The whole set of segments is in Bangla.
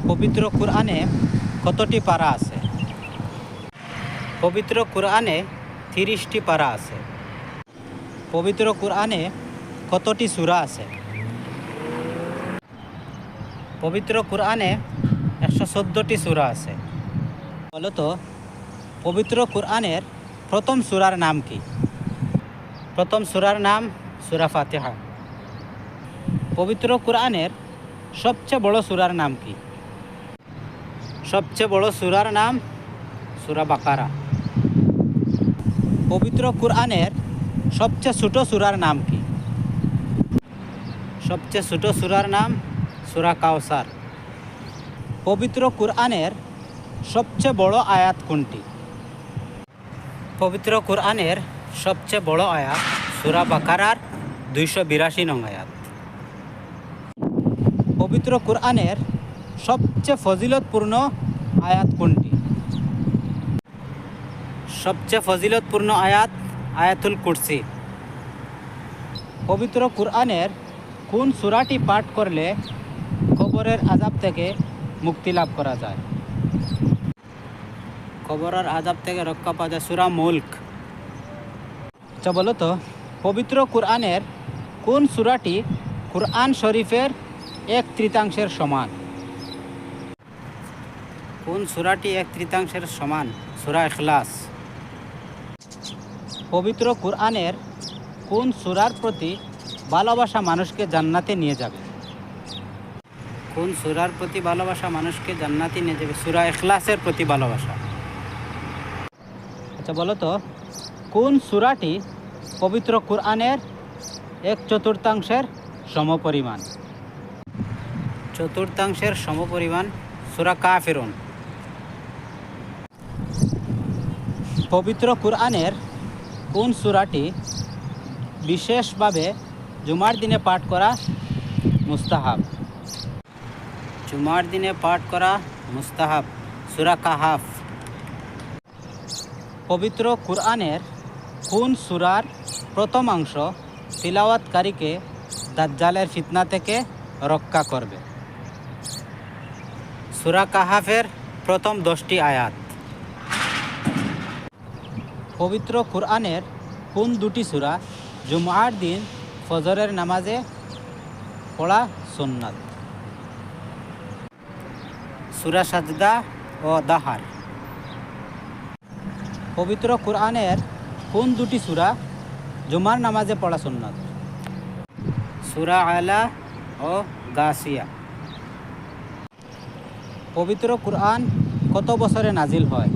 পবিত্র কুরআনে কতটি পারা আছে? পবিত্র কুরআনে 30টি পারা আছে। পবিত্র কুরআনে কতটি সূরা আছে? পবিত্র কুরআনে 114টি সূরা আছে। বলতো পবিত্র কুরআনের প্রথম সূরার নাম কি? প্রথম সূরার নাম সূরা ফাতিহা। পবিত্র কুরআনের সবচেয়ে বড় সূরার নাম কি? সবচেয়ে বড় সূরার নাম সূরা বাকারা। পবিত্র কুরআনের সবচেয়ে ছোট সূরার নাম কি? সবচেয়ে ছোট সূরার নাম সূরা কাউসার। পবিত্র কুরআনের সবচেয়ে বড় আয়াত কোনটি? পবিত্র কুরআনের সবচেয়ে বড় আয়াত সূরা বাকারার 282 নং আয়াত। পবিত্র কুরআনের সবচেয়ে ফজিলতপূর্ণ আয়াত কোনটি? সবচেয়ে ফজিলতপূর্ণ আয়াত আয়াতুল কুরসি। পবিত্র কুরআনের কোন সূরাটি পাঠ করলে কবরের আযাব থেকে মুক্তি লাভ করা যায়? কবরের আযাব থেকে রক্ষা পাওয়া যায় সূরা মুলক। আচ্ছা বলো তো পবিত্র কুরআনের কোন সূরাটি কুরআন শরীফের 1/3 সমান? কোন সূরাটি 1/3 সমান? সূরা ইখলাস। পবিত্র কুরআনের কোন সূরার প্রতি ভালোবাসা মানুষকে জান্নাতে নিয়ে যাবে? কোন সূরার প্রতি ভালোবাসা মানুষকে জান্নাতে নিয়ে যাবে? সূরা ইখলাসের প্রতি ভালোবাসা। আচ্ছা বলো তো কোন সূরাটি পবিত্র কুরআনের 1/4 সমপরিমাণ? চতুর্থাংশের সমপরিমাণ সূরা কাফিরুন। পবিত্র কুরআনের কোন সূরাটি বিশেষভাবে জুমার দিনে পাঠ করা মুস্তাহাব? জুমার দিনে পাঠ করা মুস্তাহাব সূরা কাহাফ। পবিত্র কুরআনের কোন সূরার প্রথম অংশ তিলাওয়াতকারীকে দাজ্জালের ফিতনা থেকে রক্ষা করবে? সূরা কাহাফের প্রথম 10টি আয়াত। পবিত্র কুরআনের কোন দুটি সূরা জুমআর দিন ফজরের নামাজে পড়া সুন্নাত? সূরা সাজদা ও দাহার। পবিত্র কুরআনের কোন দুটি সূরা জুমার নামাজে পড়া সুন্নাত? সূরা আলা ও গাসিয়া। পবিত্র কুরআন কত বছরে নাজিল হয়?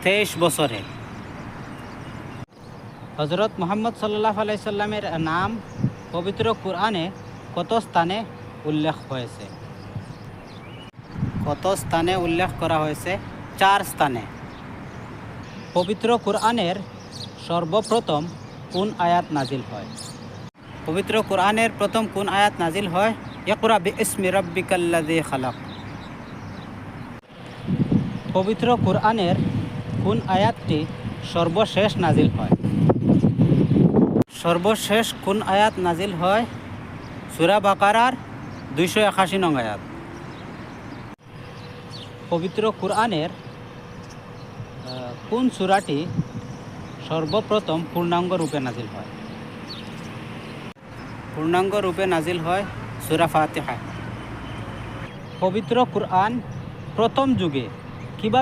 23 বছরে। হযরত মুহাম্মদ সাল্লাল্লাহু আলাইহি সাল্লামের নাম পবিত্র কুরআনে কত স্থানে উল্লেখ হয়েছে? কত স্থানে উল্লেখ করা হয়েছে? 4 স্থানে। পবিত্র কুরআনের সর্বপ্রথম কোন আয়াত নাজিল হয়? পবিত্র কুরআনের প্রথম কোন আয়াত নাজিল হয়? ইকরা বিইসমি রাব্বিকাল্লাযী খালাক। পবিত্র কুরআনের কোন আয়াতটি সর্বশেষ নাজিল হয়? সর্বশেষ কোন আয়াত নাজিল হয়? সূরা বাকারার 281 নং আয়াত। পবিত্র কুরআনের কোন সূরাটি সর্বপ্রথম পূর্ণাঙ্গ রূপে নাজিল হয়? পূর্ণাঙ্গ রূপে নাজিল হয় সূরা ফাতিহা। পবিত্র কুরআন প্রথম যুগে কিভাবে